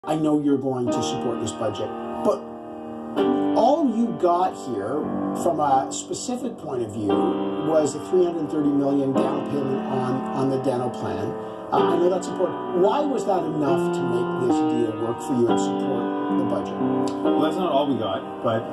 I know you're going to support this budget, but all you got here from a specific point of view was a $330 million down payment on the dental plan. I know that's important. Why was that enough to make this deal work for you and support the budget? Well, that's not all we got, but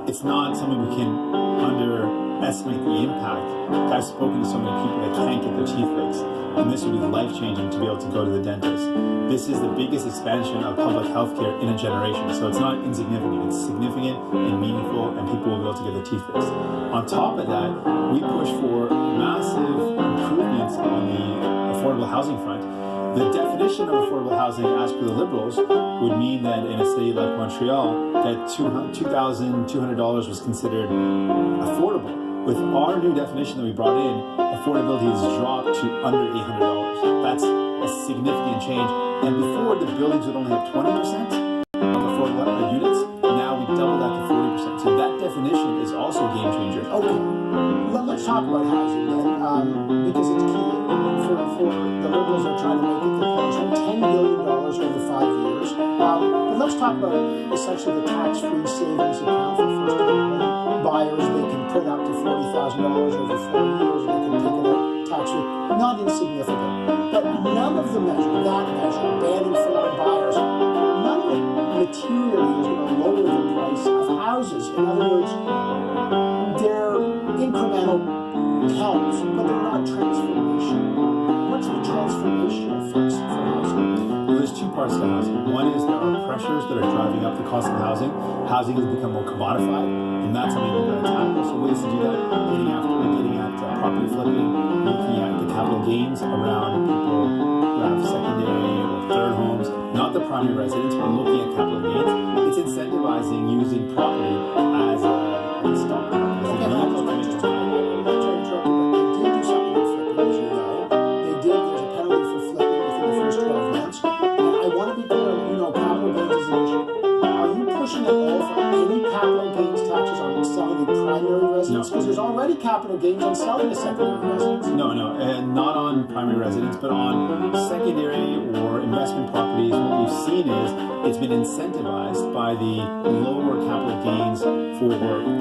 it's not something we can underestimate the impact. I've spoken to so many people that can't get their teeth fixed, and this would be life-changing to be able to go to the dentist. This is the biggest expansion of public health care in a generation, so it's not insignificant. It's significant and meaningful, and people will be able to get their teeth fixed. On top of that, we push for massive improvements on the affordable housing front. The definition of affordable housing, as per the Liberals, would mean that in a city like Montreal, that $2,200 was considered affordable. With our new definition that we brought in, affordability has dropped to under $800. That's a significant change. And before, the buildings would only have 20% of affordable units. Now we double that to 40%. So that definition is also a game changer. Okay, let's talk about housing then, because it's key. For the Liberals are trying to make it the place for $10 billion over 5 years. But let's talk about essentially the tax-free savings account for first-time home buyers. They can put up to $40,000 over 4 years, and they can take it out tax-free. Not insignificant. But none of the measure, that measure, banning foreign buyers, none of it materially is going to lower the price of houses. In other words, they're incremental helps, but they're not transformational. What's the transformational fix for housing? Well, there's two parts to housing. One is there are pressures that are driving up the cost of housing. Housing has become more commodified, and that's something we've got to tackle. So ways to do that, getting at property flipping, looking at the capital gains around people who have secondary or third homes, not the primary residence, but looking at capital gains. It's incentivizing using property as a stock. Because there's already capital gains on selling a secondary residence. No, and not on primary residence, but on secondary or investment properties. What we've seen is it's been incentivized by the lower capital gains for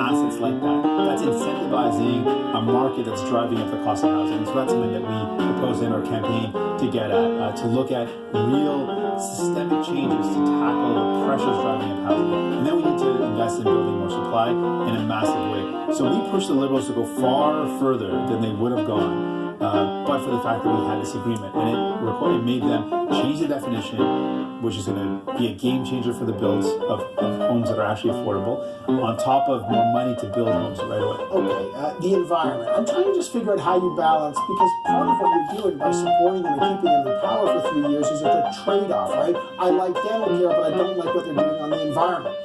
assets like that. That's incentivizing a market that's driving up the cost of housing. So that's something that we propose in our campaign to get at, to look at real systemic changes to tackle the pressures driving up housing. And then we need to invest in building more supply in a massive way. So we push the Liberals to go far further than they would have gone, but for the fact that we had this agreement, and it made them change the definition, which is going to be a game changer for the builds of homes that are actually affordable, on top of more money to build homes right away. Okay, the environment. I'm trying to just figure out how you balance, because part of what you're doing by supporting them and keeping them in power for 3 years is it's a trade-off, right? I like dental care, but I don't like what they're doing on the environment.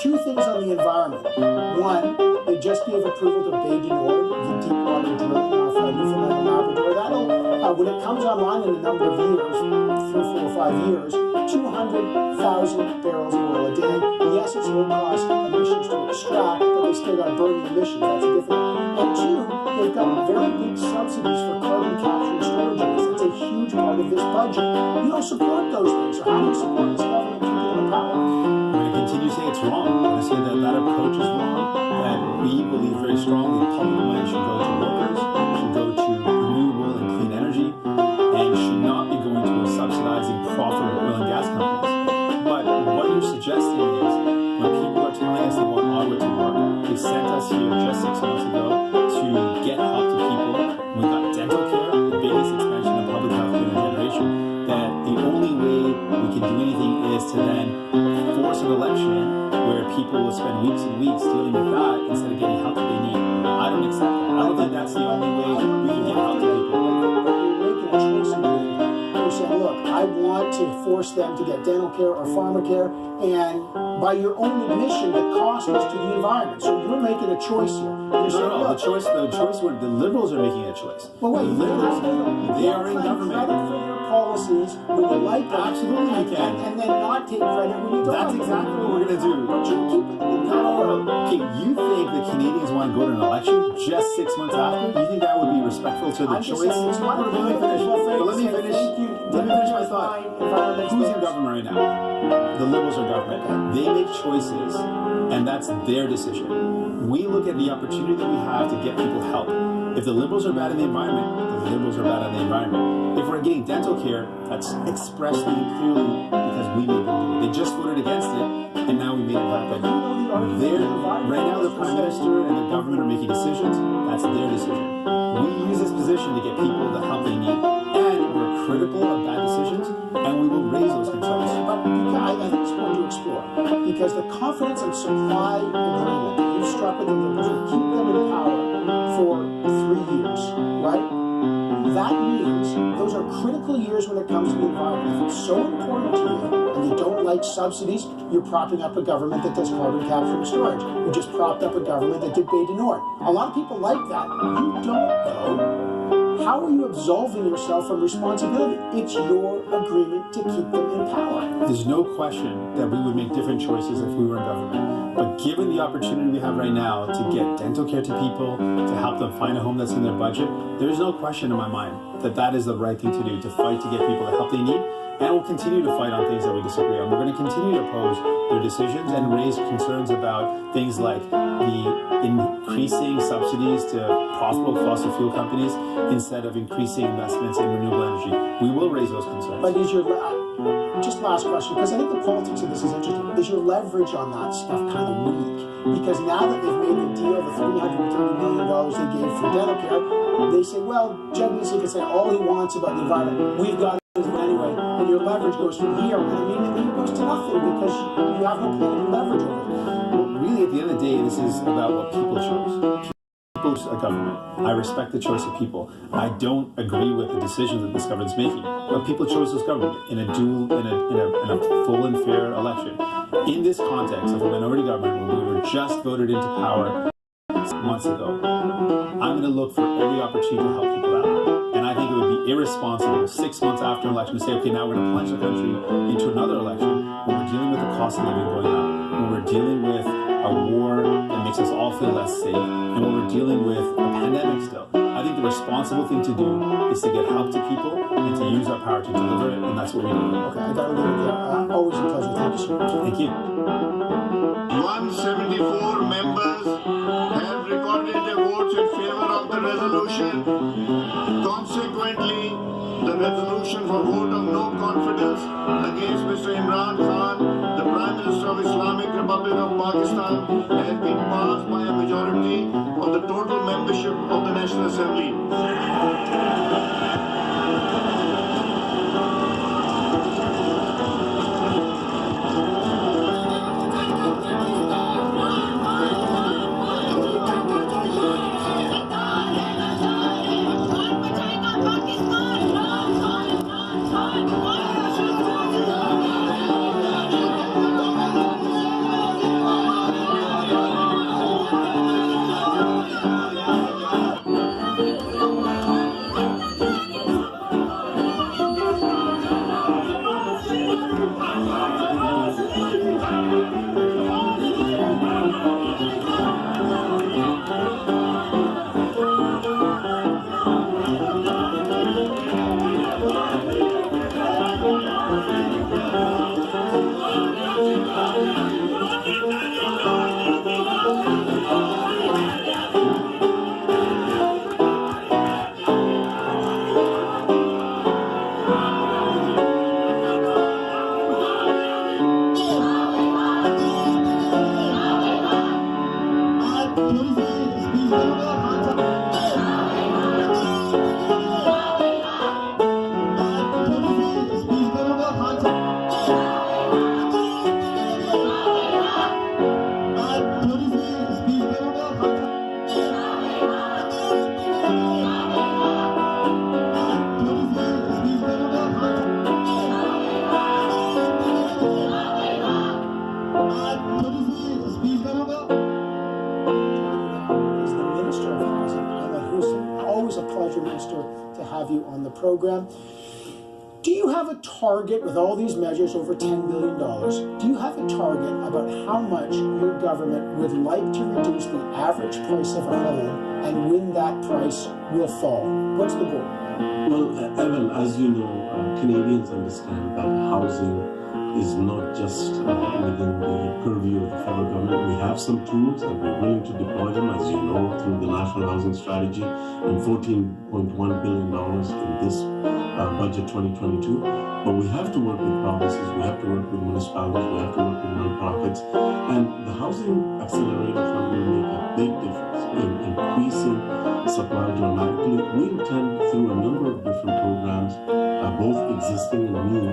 Two things on the environment. One, they just gave approval to Bay du Nord, the deep water drilling off Newfoundland and Labrador. That'll, when it comes online in a number of years, 3, 4, 5 years, 200,000 barrels of oil a day. Yes, it's low-cost emissions to extract, but they still got burning emissions. That's a different. And two, they've got very big subsidies for carbon capture and storage units. That's a huge part of this budget. You don't support those things, so how do you support this government keeping them in power? I'm going to continue to say it's wrong. I'm going to say that approach is wrong, that we believe very strongly public money should go to workers, should go to renewable and clean energy, and should not be going to subsidizing profitable oil and gas companies. But what you're suggesting is when people are telling us they want Ottawa to work, they sent us here just 6 months ago to get help to people. We got dental care, the biggest expansion of public health care in a generation, that the only way we can do anything is to then force an election where people will spend weeks and weeks dealing with that instead of getting help that they need. I don't accept that. I don't think that's the only way we can get help to people. But you're making a choice in doing that. You're saying, look, I want to force them to get dental care or pharmacare, and by your own admission, the cost is to the environment. So you're making a choice here. You're saying, the choice where the Liberals are making a choice. Well, wait, the Liberals, they are in government. Credit for their policies when you like them. Absolutely you can. And then not take credit when you don't. That's exactly what we're going to do. But you keep it in power. Okay, you think the Canadians want to go to an election just 6 months after? You think that would be respectful to the I'm just choice? saying, it's not Let me finish. But let me finish. Let me finish my thought. Who's in government right now? The Liberals are government. They make choices, and that's their decision. We look at the opportunity that we have to get people help. If the Liberals are bad in the environment, the Liberals are bad on the environment. If we're getting dental care, that's expressly and clearly because we made them do it. They just voted against it, and now we made it happen. Right now, the Prime Minister and the government are making decisions. That's their decision. We use this position to get people the help they need, and we're critical of bad decisions, and we will raise those concerns. But I think it's important to explore, because the confidence and supply agreement that you struck with the Liberals will keep them in power for 3 years, right? That means those are critical years when it comes to the environment. If it's so important to you and you don't like subsidies, you're propping up a government that does carbon capture and storage. You just propped up a government that did Bay du Nord. A lot of people like that. You don't, though. How are you absolving yourself from responsibility? It's your agreement to keep them in power. There's no question that we would make different choices if we were in government. But given the opportunity we have right now to get dental care to people, to help them find a home that's in their budget, there's no question in my mind that that is the right thing to do, to fight to get people the help they need. And we'll continue to fight on things that we disagree on. We're going to continue to oppose their decisions and raise concerns about things like the increasing subsidies to profitable fossil fuel companies instead of increasing investments in renewable energy. We will raise those concerns. But is your, just last question, because I think the politics of this is interesting, is your leverage on that stuff kind of weak? Because now that they've made the deal, the $330 million they gave for dental care, they say, well, Jed Meese can say all he wants about the environment. We've got anyway, and your leverage goes from here, and immediately it goes to nothing because you have no political leverage over it. Well, really, at the end of the day, this is about what people chose. People chose a government. I respect the choice of people. I don't agree with the decisions that this government's making, but people chose this government in a full and fair election. In this context of a minority government, when we were just voted into power months ago, I'm going to look for every opportunity to help people out. And I think it would be irresponsible 6 months after an election to say, okay, now we're going to plunge the country into another election when we're dealing with the cost of living going up, when we're dealing with a war that makes us all feel less safe, and when we're dealing with a pandemic still. I think the responsible thing to do is to get help to people and to use our power to deliver it, and that's what we do. Okay, I got to leave it there. Always a pleasure. Thank you, sir. Thank you. 174 members have recorded their votes in favor of the resolution. Consequently, the resolution for vote of no confidence against Mr. Imran Khan, the Prime Minister of Islamic Republic of Pakistan, has been passed by a majority of the total membership of the National Assembly. Minister, to have you on the program. Do have a target with all these measures over $10 billion? Do you have a target about how much your government would like to reduce the average price of a home and when that price will fall? What's the goal? Well, Evan, as you know, Canadians understand that housing is not just within the purview of the federal government. We have some tools and we're willing to deploy them, as you know, through the National Housing Strategy and $14.1 billion in this budget 2022. But we have to work with provinces, we have to work with municipalities, we have to work with nonprofits. And the Housing Accelerator Fund will make a big difference in increasing supply dramatically. We intend through a number of different programs, both existing and new,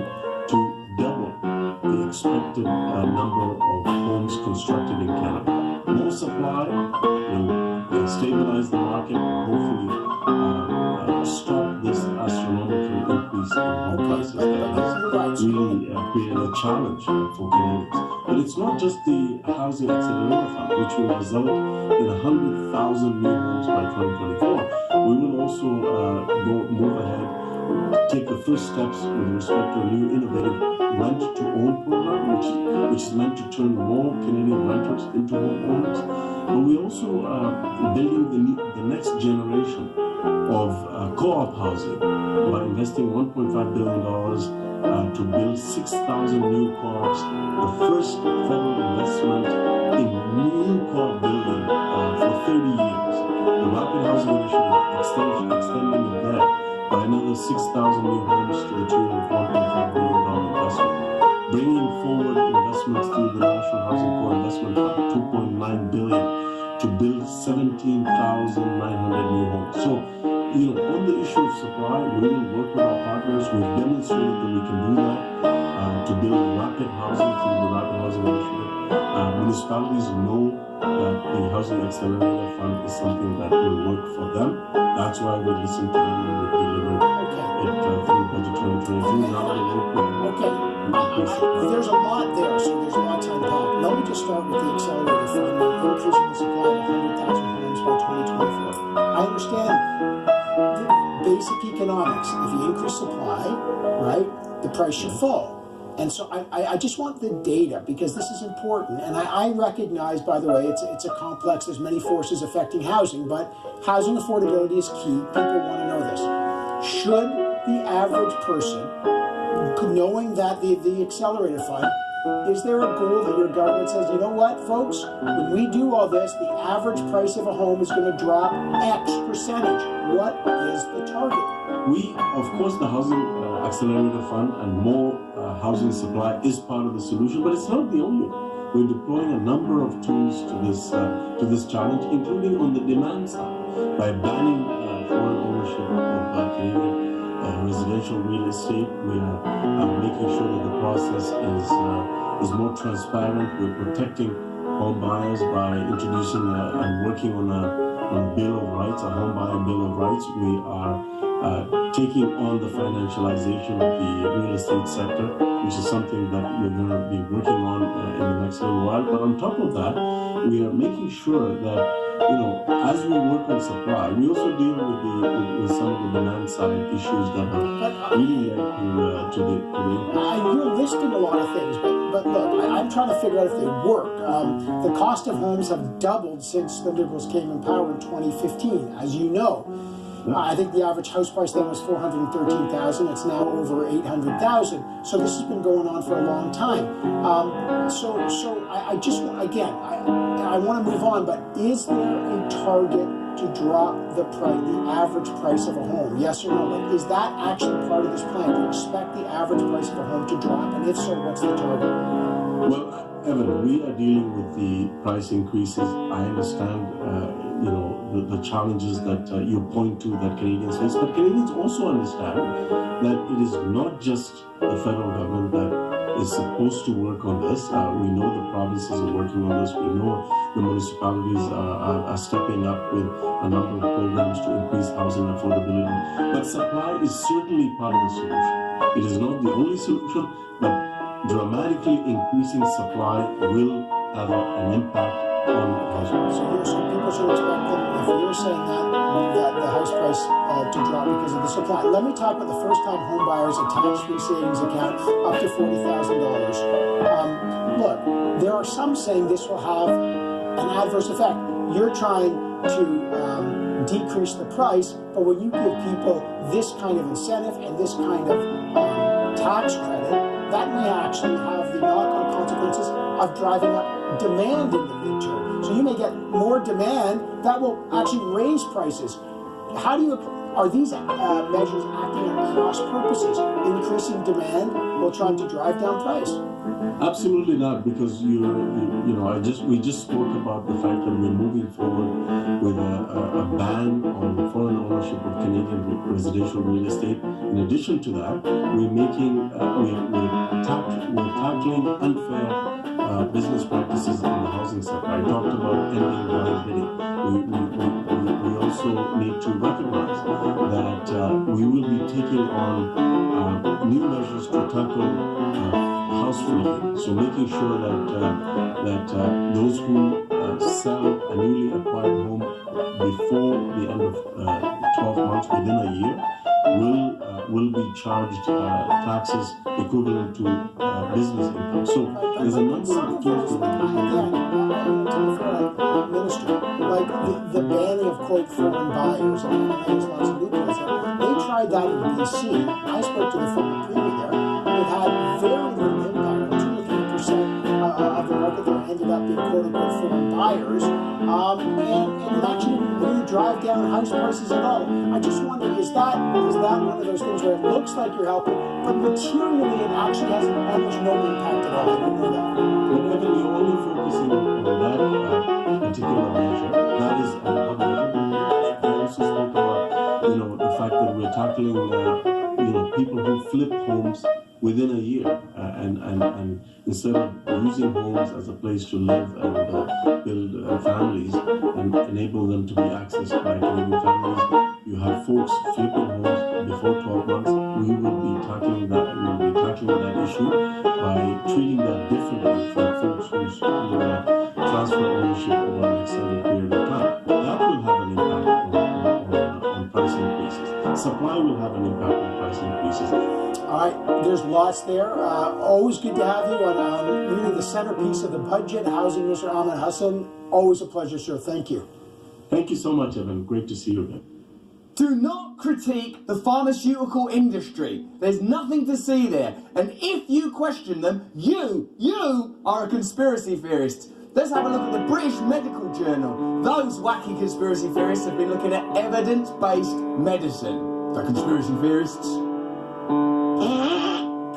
to double the expected number of homes constructed in Canada. More supply will stabilize the market and hopefully stop this astronomical increase in home prices that has really created a challenge for Canadians. But it's not just the Housing Accelerator Fund, which will result in 100,000 new homes by 2024. We will also move ahead, take the first steps with respect to a new innovative rent-to-own program, which is meant to turn more Canadian renters into homeowners. But we're also building the next generation of co-op housing by investing $1.5 billion to build 6,000 new co-ops, the first federal investment in new co-op building for 30 years. The Rapid Housing Initiative extending it there by another 6,000 new homes to the tune of $1.5 billion investment. Bringing forward investments through the National Housing Co-Investment Fund, $2.9 billion to build 17,900 new homes. So, on the issue of supply, we will work with our partners. We've demonstrated that we can do that to build rapid housing through the Rapid Housing Initiative. Municipalities know that the Housing Accelerator Fund is something that will work for them. That's why we listened to them and we delivered it through Budget 2022. Now they work with there's a lot there, so there's a lot to unpack. Let me just start with the Accelerator Fund and increasing the supply to 100,000 homes by 2024. I understand the basic economics. If you increase supply, right, the price should fall. And so I just want the data because this is important. And I recognize, by the way, it's a complex, there's many forces affecting housing, but housing affordability is key. People want to know this. Should the average person, knowing that the Accelerator Fund, is there a goal that your government says, you know what, folks, when we do all this, the average price of a home is going to drop X percentage? What is the target? Of course, the Housing Accelerator Fund and more housing supply is part of the solution, but it's not the only one. We're deploying a number of tools to this challenge, including on the demand side, by banning foreign ownership of Canadian residential real estate. We are making sure that the process is more transparent. We're protecting home buyers by introducing and working on a Bill of Rights, a home buyer Bill of Rights. We are taking on the financialization of the real estate sector, which is something that we're going to be working on in the next little while. But on top of that, we are making sure that, as we work on supply, we also deal with some of the demand side issues that are really led to the impact. You're listing a lot of things, but look, I'm trying to figure out if they work. The cost of homes have doubled since the Liberals came in power in 2015, as you know. I think the average house price then was $413,000. It's now over $800,000. So this has been going on for a long time. So I just again I want to move on. But is there a target to drop the average price of a home? Yes or no? Like, is that actually part of this plan? Do you expect the average price of a home to drop? And if so, what's the target? Well, Evan, we are dealing with the price increases. I understand, the challenges that you point to that Canadians face, but Canadians also understand that it is not just the federal government that is supposed to work on this. We know the provinces are working on this. We know the municipalities are stepping up with a number of programs to increase housing affordability. But supply is certainly part of the solution. It is not the only solution, but dramatically increasing supply will have an impact on housing. So people should expect them, if you're saying that the house price to drop because of the supply. Let me talk about the first-time home buyers, a tax-free savings account up to $40,000. Look, there are some saying this will have an adverse effect. You're trying to decrease the price, but when you give people this kind of incentive and this kind of tax credit, that may actually have the knock-on consequences of driving up demand in the midterm. So you may get more demand that will actually raise prices. Are these measures acting at cross purposes, increasing demand while trying to drive down price? Absolutely not, because we just spoke about the fact that we're moving forward with a ban on foreign ownership of Canadian residential real estate. In addition to that, we're tackling unfair business practices in the housing sector. I talked about ending blind bidding. We also need to recognize that we will be taking on new measures to tackle house flipping. So making sure that those who sell a newly acquired home before the end of 12 months, within a year, will be charged taxes equivalent to business income. So there's a number of tools that ministry, like the banning of quote foreign buyers, and there's lots of loopholes there. They tried that in BC. I spoke to the former premier there. It had very little impact. 2 or 3% of the market there ended up being quote unquote foreign buyers, and it actually really drive down house prices at all. I just wonder, is that one of those things where it looks like you're helping, but materially it actually has almost no impact at all? I don't know that. But Evan, you're only focusing on that particular measure. That is one measure. We also spoke about the fact that we're tackling people who flip homes within a year, and instead of using homes as a place to live and build families and enable them to be accessed by Canadian families, you have folks flipping homes before 12 months. We will be tackling that. We will be tackling that issue by treating that differently from folks who transfer ownership over an extended period of time. That will have an impact on price increases. Supply will have an impact on price increases. All right, there's lots there. Always good to have you on really the centerpiece of the budget, Housing Minister Ahmed Hassan. Always a pleasure, sir. Thank you. Thank you so much, Evan. Great to see you again. Do not critique the pharmaceutical industry. There's nothing to see there. And if you question them, you are a conspiracy theorist. Let's have a look at the British Medical Journal. Those wacky conspiracy theorists have been looking at evidence-based medicine. The conspiracy theorists.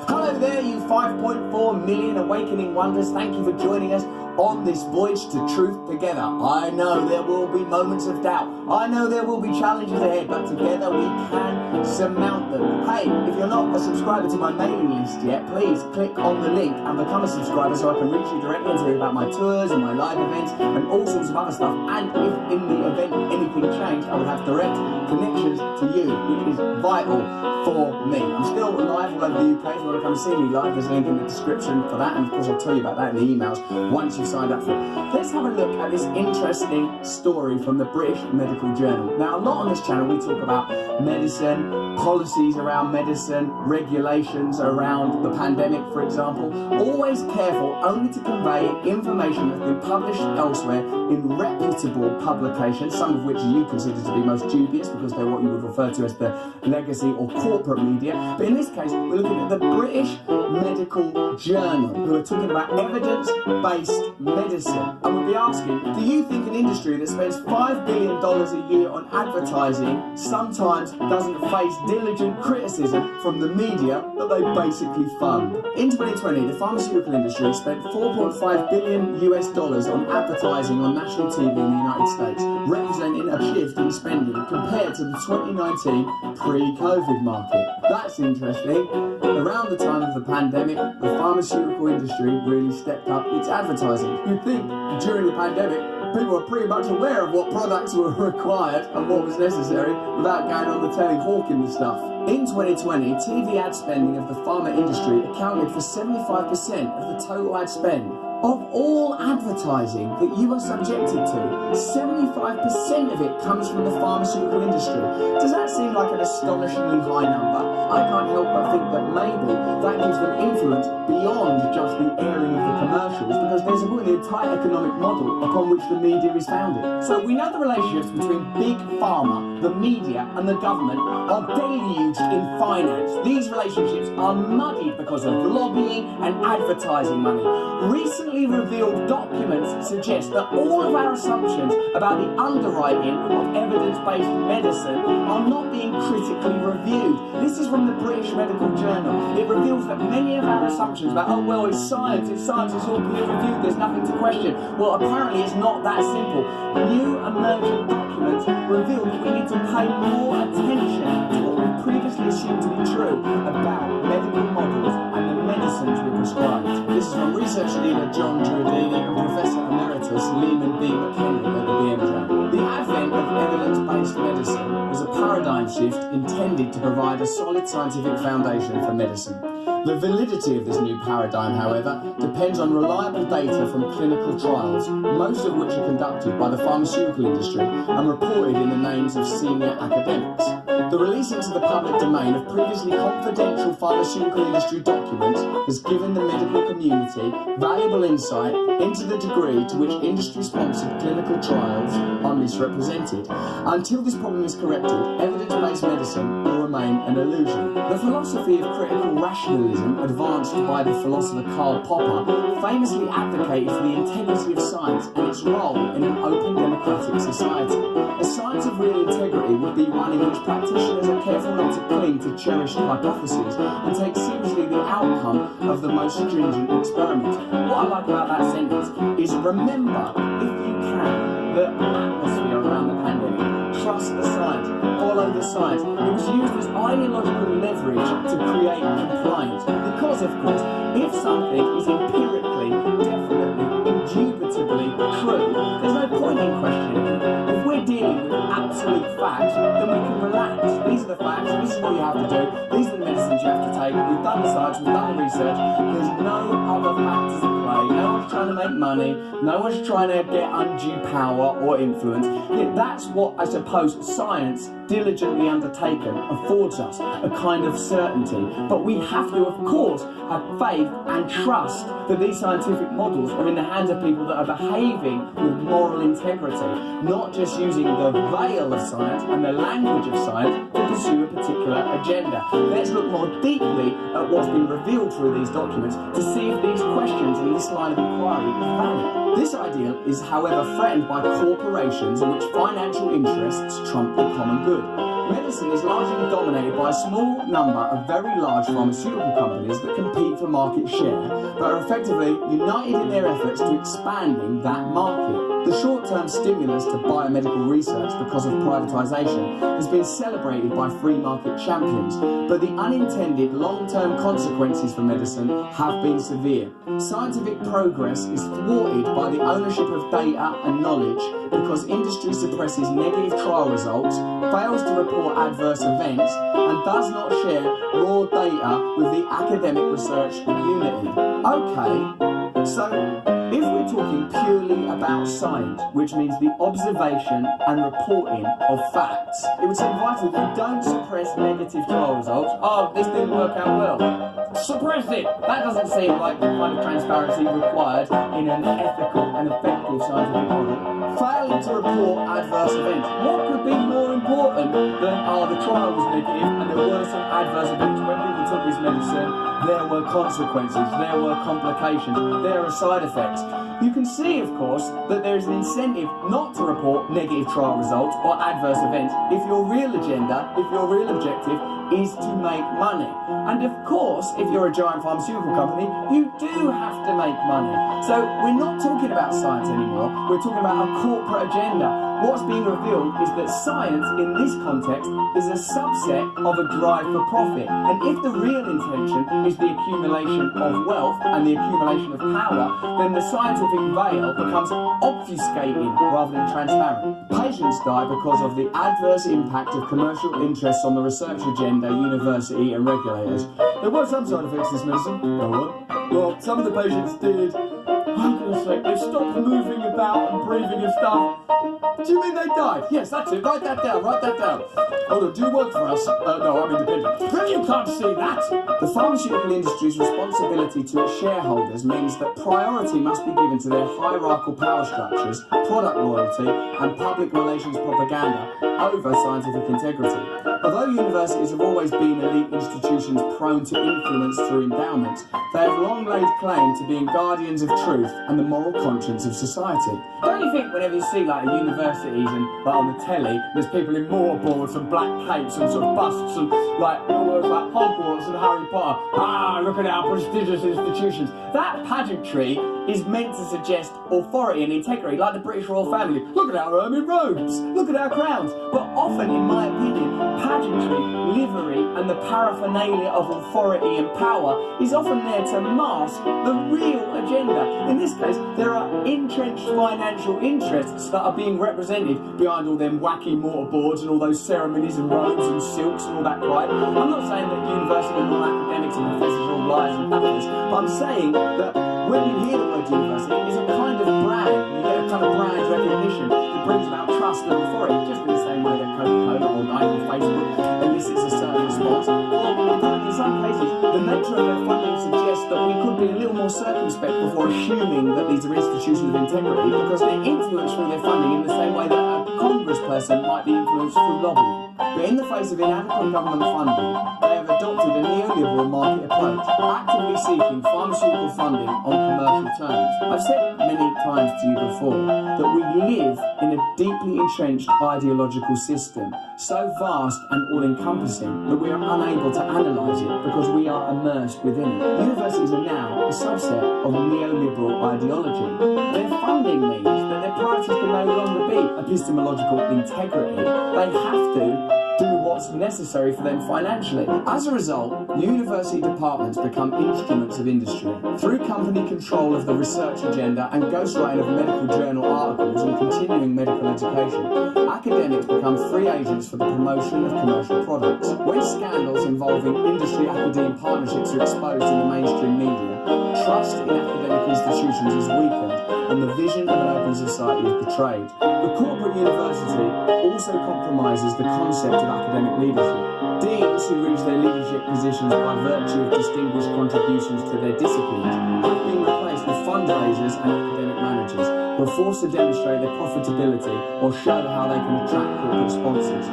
Hello there, you 5.4 million awakening wonders. Thank you for joining us on this voyage to truth together. I know there will be moments of doubt. I know there will be challenges ahead, but together we can surmount them. Hey, if you're not a subscriber to my mailing list yet, please click on the link and become a subscriber so I can reach you directly and tell you about my tours and my live events and all sorts of other stuff. And if in the event anything changed, I would have direct connections to you, which is vital for me. I'm still live all over the UK. If you want to come see me live, there's a link in the description for that, and of course I'll tell you about that in the emails once you've signed up for it. Let's have a look at this interesting story from the British Medical Journal. Now, a lot on this channel we talk about medicine, policies around medicine, regulations around the pandemic, for example. Always careful only to convey information that's been published elsewhere in reputable publications, some of which you consider to be most dubious because they're what you would refer to as the legacy or corporate media. But in this case, we're looking at the British Medical Journal, who are talking about evidence-based medicine. And we'll be asking, do you think an industry that spends $5 billion a year on advertising sometimes doesn't face diligent criticism from the media that they basically fund? In 2020, the pharmaceutical industry spent $4.5 billion on advertising on national TV in the United States, representing a shift in spending compared to the 2019 pre-COVID market. That's interesting. Around the time of the pandemic, the pharmaceutical industry really stepped up its advertising. You'd think during the pandemic, people were pretty much aware of what products were required and what was necessary without going on the telly hawking the stuff. In 2020, TV ad spending of the pharma industry accounted for 75% of the total ad spend. Of all advertising that you are subjected to, 75% of it comes from the pharmaceutical industry. Does that seem like an astonishingly high number? I can't help but think that maybe that gives them influence beyond just the airing of the commercials, because they're supporting the entire economic model upon which the media is founded. So we know the relationships between big pharma, the media and the government are deluged in finance. These relationships are muddied because of lobbying and advertising money. Recently revealed documents suggest that all of our assumptions about the underwriting of evidence-based medicine are not being critically reviewed. This is from the British Medical Journal. It reveals that many of our assumptions about, oh well, it's science, it's all peer-reviewed, there's nothing to question. Well, apparently it's not that simple. New emerging documents reveal that we need to pay more attention to what we previously assumed to be true about medical models and the medicines we prescribe. This is from research leader John Giordini and Professor Emeritus Lehman B. McHenry at the BMJ. The advent of evidence-based medicine was a paradigm shift intended to provide a solid scientific foundation for medicine. The validity of this new paradigm, however, depends on reliable data from clinical trials, most of which are conducted by the pharmaceutical industry and reported in the names of senior academics. The release into the public domain of previously confidential pharmaceutical industry documents has given the medical community valuable insight into the degree to which industry-sponsored clinical trials are misrepresented. Until this problem is corrected, evidence-based medicine will remain an illusion. The philosophy of critical rationalism, advanced by the philosopher Karl Popper, famously advocated for the integrity of science and its role in an open democratic society. A science of real integrity would be one in which practitioners are careful not to cling to cherished hypotheses and take seriously the outcome of the most stringent experiments. What I like about that sentence is remember, if you can, the atmosphere around the pandemic. Trust the science, follow the science. It was used as ideological leverage to create compliance. Because, of course, if something is empirically, definitely, indubitably true, there's no point in questioning it. If we're dealing with absolute facts, then we can relax. These are the facts, this is what you have to do, these are the medicines you have to take, we've done the science, we've done the research, there's no other factors at play, no one's trying to make money, no one's trying to get undue power or influence. Yet that's what I suppose science, diligently undertaken, affords us, a kind of certainty. But we have to, of course, have faith and trust that these scientific models are in the hands of people that are behaving with moral integrity, not just using the veil of science and the language of science to pursue a particular agenda. Let's look more deeply at what's been revealed through these documents to see if these questions in this line of inquiry are valid. This ideal is, however, threatened by corporations in which financial interests trump the common good. Medicine is largely dominated by a small number of very large pharmaceutical companies that compete for market share, but are effectively united in their efforts to expanding that market. The short-term stimulus to biomedical research because of privatisation has been celebrated by free market champions, but the unintended long-term consequences for medicine have been severe. Scientific progress is thwarted by the ownership of data and knowledge because industry suppresses negative trial results, fails to report adverse events, and does not share raw data with the academic research community. Okay, so if we're talking purely about science, which means the observation and reporting of facts, it would seem vital that you don't suppress negative trial results. Oh, this didn't work out well. Suppress it! That doesn't seem like the kind of transparency required in an ethical and effective scientific model. Failing to report adverse events. What could be more important than, the trial was negative and there were some adverse events when people took this medicine, there were consequences, there were complications, there are side effects. You can see, of course, that there is an incentive not to report negative trial results or adverse events if your real agenda, if your real objective is to make money. And of course, if you're a giant pharmaceutical company, you do have to make money. So we're not talking about science anymore, we're talking about a corporate agenda. What's being revealed is that science, in this context, is a subset of a drive for profit. And if the real intention is the accumulation of wealth and the accumulation of power, then the scientific veil becomes obfuscating rather than transparent. Patients die because of the adverse impact of commercial interests on the research agenda, university and regulators. There were some side effects to this medicine. There were. Well, some of the patients did. on a sec. They stopped moving about and breathing and stuff. Do you mean they died? Yes, that's it. Write that down. Write that down. Hold on. Do you work for us? No, I'm independent. But you can't see that. The pharmaceutical industry's responsibility to its shareholders means that priority must be given to their hierarchical power structures, product loyalty, and public relations propaganda over scientific integrity. Although universities have always been elite institutions prone to influence through endowments, they have long laid claim to being guardians of truth and the moral conscience of society. Don't you think whenever you see like universities and like on the telly, there's people in mortarboards and black capes and sort of busts and like all those like Hogwarts and Harry Potter. Ah, look at our prestigious institutions. That pageantry is meant to suggest authority and integrity, like the British royal family. Look at our ermine robes, look at our crowns. But often, in my opinion, pageantry, livery, and the paraphernalia of authority and power is often there to mask the real agenda. In this case, there are entrenched financial interests that are being represented behind all them wacky mortarboards and all those ceremonies and robes and silks and all that pride. I'm not saying that university and all academics and professors are all liars and pathos, but I'm saying that when you hear the word university, it's a kind of brand. You get a kind of brand recognition that brings about trust and authority, just in the same way that Coca-Cola or Nike or Facebook elicits a certain response. Well, in some cases, the nature of their funding suggests that we could be a little more circumspect before assuming that these are institutions of integrity, because they're influenced through their funding in the same way that a congressperson might be influenced through lobbying. But in the face of inadequate government funding, they have adopted a neoliberal market approach, actively seeking pharmaceutical funding on commercial terms. I've said many times to you before that we live in a deeply entrenched ideological system, so vast and all-encompassing that we are unable to analyse it because we are immersed within it. Universities are now a subset of neoliberal ideology. Their funding means that their priorities can no longer be epistemological integrity. They have to do what's necessary for them financially. As a result, university departments become instruments of industry. Through company control of the research agenda and ghostwriting of medical journal articles and continuing medical education, academics become free agents for the promotion of commercial products. When scandals involving industry-academe partnerships are exposed in the mainstream media, trust in academic institutions is weakened and the vision of an open society is betrayed. The corporate university also compromises the concept of academic leadership. Deans who reach their leadership positions by virtue of distinguished contributions to their disciplines have been replaced with fundraisers and academic managers who are forced to demonstrate their profitability or show how they can attract corporate sponsors.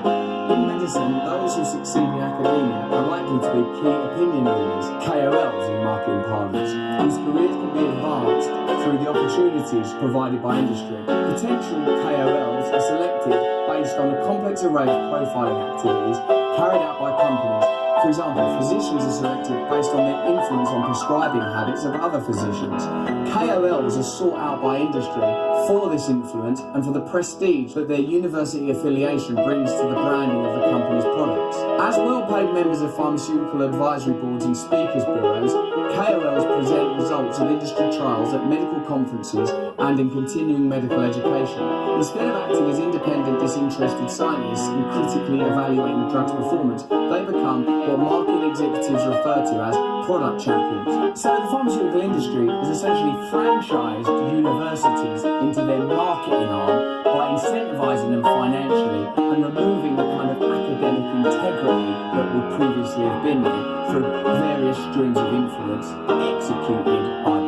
In medicine, those who succeed in academia are likely to be key opinion leaders, KOLs in marketing parlance, whose careers can be advanced through the opportunities provided by industry. Potential KOLs are selected based on a complex array of profiling activities carried out by companies. For example, physicians are selected based on their influence on prescribing habits of other physicians. KOLs are sought out by industry for this influence and for the prestige that their university affiliation brings to the branding of the company's products. As well-paid members of pharmaceutical advisory boards and speakers bureaus, KOLs present results of industry trials at medical conferences and in continuing medical education. Instead of acting as independent, disinterested scientists and critically evaluating the drug's performance, they become what marketing executives refer to as product champions. So the pharmaceutical industry has essentially franchised universities into their marketing arm by incentivising them financially and removing the kind of academic integrity that would previously have been there through various streams of influence executed by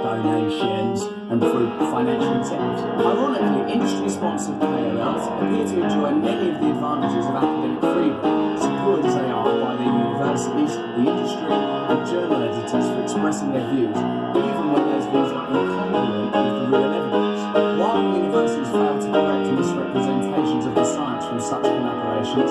donations and through financial incentives. Ironically, industry-sponsored KOLs appear to enjoy many of the advantages of academic freedom, supported as they are by their universities, the industry, and journal editors for expressing their views, even when those views are incongruent with the real evidence. While universities fail to correct misrepresentations of the science from such collaborations,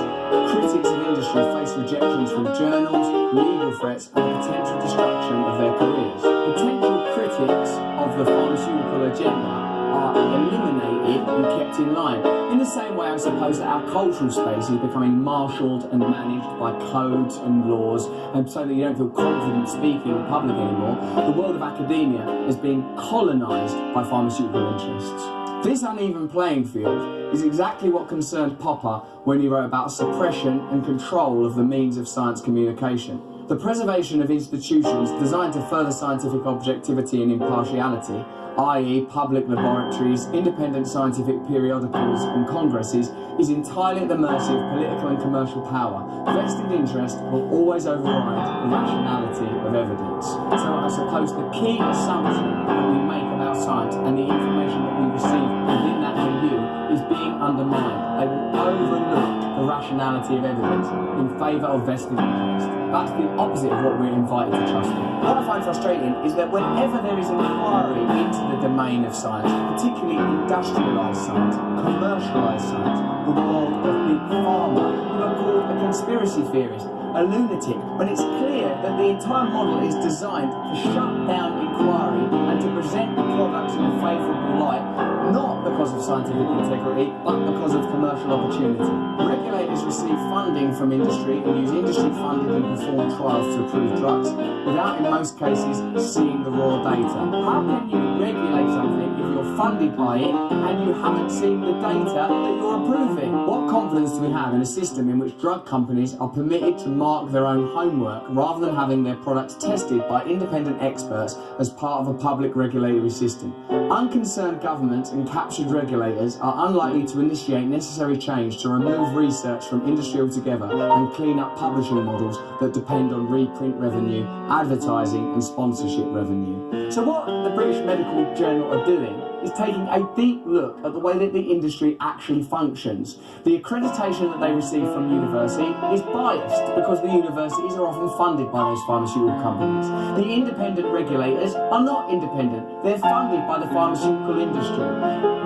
critics of industry face rejections from journals, legal threats, and the potential destruction of their careers. Potential critics of the pharmaceutical agenda are eliminated and kept in line. In the same way, I suppose that our cultural space is becoming marshalled and managed by codes and laws, and so that you don't feel confident speaking in public anymore, the world of academia is being colonised by pharmaceutical interests. This uneven playing field is exactly what concerned Popper when he wrote about suppression and control of the means of science communication. The preservation of institutions designed to further scientific objectivity and impartiality, i.e. public laboratories, independent scientific periodicals and congresses, is entirely at the mercy of political and commercial power. Vested interest will always override the rationality of evidence. So I suppose the key assumption that we make about science and the information that we receive within that review is being undermined. They will overlook the rationality of evidence in favour of vested interest. That's the opposite of what we're invited to trust in. What I find frustrating is that whenever there is an inquiry into the domain of science, particularly industrialised science, commercialised science, the world of big pharma, you are called a conspiracy theorist, a lunatic, when it's clear that the entire model is designed to shut down inquiry and to present products in a favourable light, not because of scientific integrity, but because of commercial opportunity. Regulators receive funding from industry and use industry-funded and performed trials to approve drugs, without in most cases seeing the raw data. How can you regulate something if you're funded by it and you haven't seen the data that you're approving? What confidence do we have in a system in which drug companies are permitted to mark their own homework rather than having their products tested by independent experts as part of a public regulatory system? Unconcerned governments and captured regulators are unlikely to initiate necessary change to remove research from industry altogether and clean up publishing models that depend on reprint revenue, advertising and sponsorship revenue. So what the British Medical Journal are doing is taking a deep look at the way that the industry actually functions. The accreditation that they receive from university is biased because the universities are often funded by those pharmaceutical companies. The independent regulators are not independent, they're funded by the pharmaceutical industry.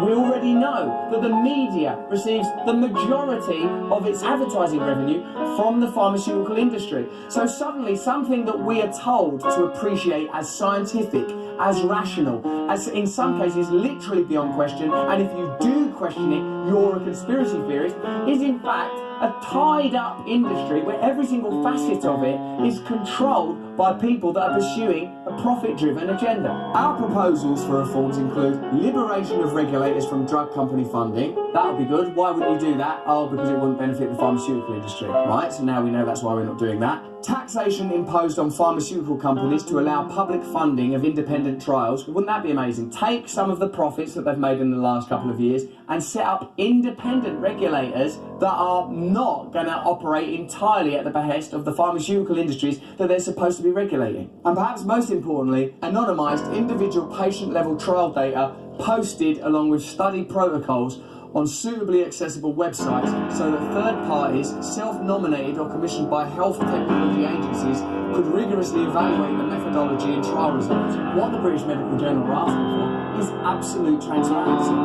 We already know that the media receives the majority of its advertising revenue from the pharmaceutical industry. So suddenly something that we are told to appreciate as scientific, as rational, as in some cases literally beyond question, and if you do question it, you're a conspiracy theorist, is in fact a tied up industry where every single facet of it is controlled by people that are pursuing a profit-driven agenda. Our proposals for reforms include liberation of regulators from drug company funding. That would be good. Why wouldn't you do that? Oh, because it wouldn't benefit the pharmaceutical industry, right? So now we know that's why we're not doing that. Taxation imposed on pharmaceutical companies to allow public funding of independent trials. Wouldn't that be amazing? Take some of the profits that they've made in the last couple of years and set up independent regulators that are not going to operate entirely at the behest of the pharmaceutical industries that they're supposed to be regulating. And perhaps most importantly, anonymised individual patient-level trial data posted along with study protocols on suitably accessible websites so that third parties, self-nominated or commissioned by health technology agencies, could rigorously evaluate the methodology and trial results. What the British Medical Journal are asking for is absolute transparency.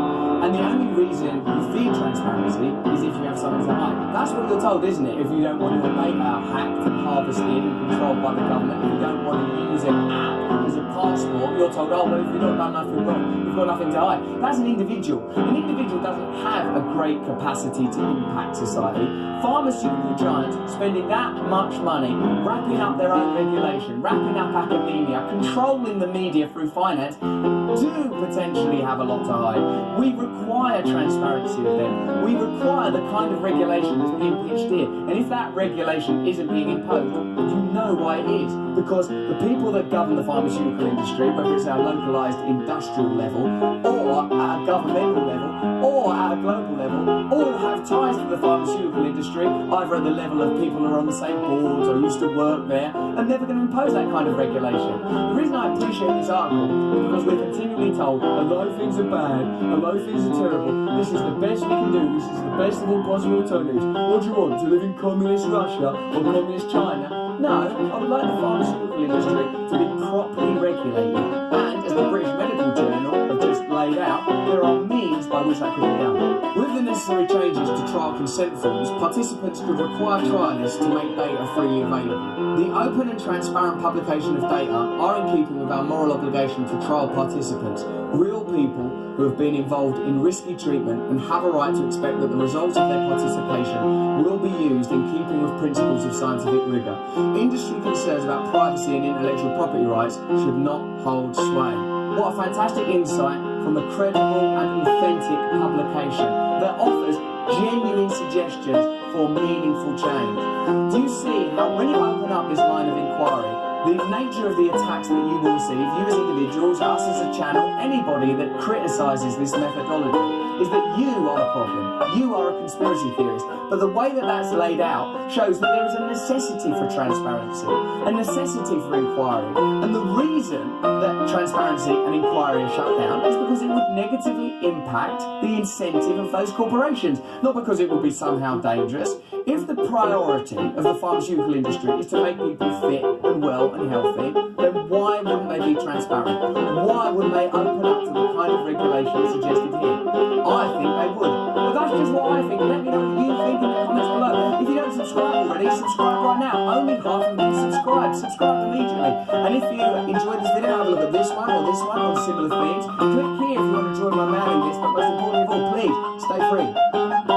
And the only reason you fear transparency is if you have something to hide. That's what you're told, isn't it? If you don't want your data hacked and harvested and controlled by the government, if you don't want to use an app as a passport, you're told, oh, well, if you've not done nothing wrong, you've got nothing to hide. That's an individual. An individual doesn't have a great capacity to impact society. Pharmaceutical giants spending that much money, wrapping up their own regulation, wrapping up academia, controlling the media through finance, do potentially have a lot to hide. We require transparency of them. We require the kind of regulation that's being pitched here. And if that regulation isn't being imposed, you know why it is. Because the people that govern the pharmaceutical industry, whether it's at a localised industrial level, or at a governmental level, or at a global level, all have ties to the pharmaceutical industry, either at the level of people who are on the same boards or used to work there, and never going to impose that kind of regulation. The reason I appreciate this article is because we're continually told a lot of things are bad, a lot of things are terrible, this is the best we can do, this is the best of all possible alternatives. What do you want, to live in communist Russia or communist China? No, I would like the pharmaceutical industry to be properly regulated. And as the British Medical Journal have just laid out, there are means by which that could be done. With the necessary changes to trial consent forms, participants could require trialists to make data freely available. The open and transparent publication of data are in keeping with our moral obligation to trial participants, real people who have been involved in risky treatment and have a right to expect that the results of their participation will be used in keeping with principles of scientific rigour. Industry concerns about privacy and intellectual property rights should not hold sway. What a fantastic insight from a credible and authentic publication that offers genuine suggestions for meaningful change. Do you see how when you open up this line of inquiry, the nature of the attacks that you will receive, you as individuals, us as a channel, anybody that criticises this methodology, is that you are the problem. You are a conspiracy theorist. But the way that that's laid out shows that there is a necessity for transparency, a necessity for inquiry. And the reason that transparency and inquiry are shut down is because it would negatively impact the incentive of those corporations, not because it would be somehow dangerous. If the priority of the pharmaceutical industry is to make people fit and well and healthy, then why wouldn't they be transparent? Why wouldn't they open up to the kind of regulation suggested here? I think they would. But that's just what I think. Let me know what you think in the comments below. If you don't subscribe already, subscribe right now. Only half of you subscribe. Subscribe immediately. And if you enjoyed this video, have a look at this one on similar themes. Click here if you want to join my mailing list. But most importantly of all, please stay free.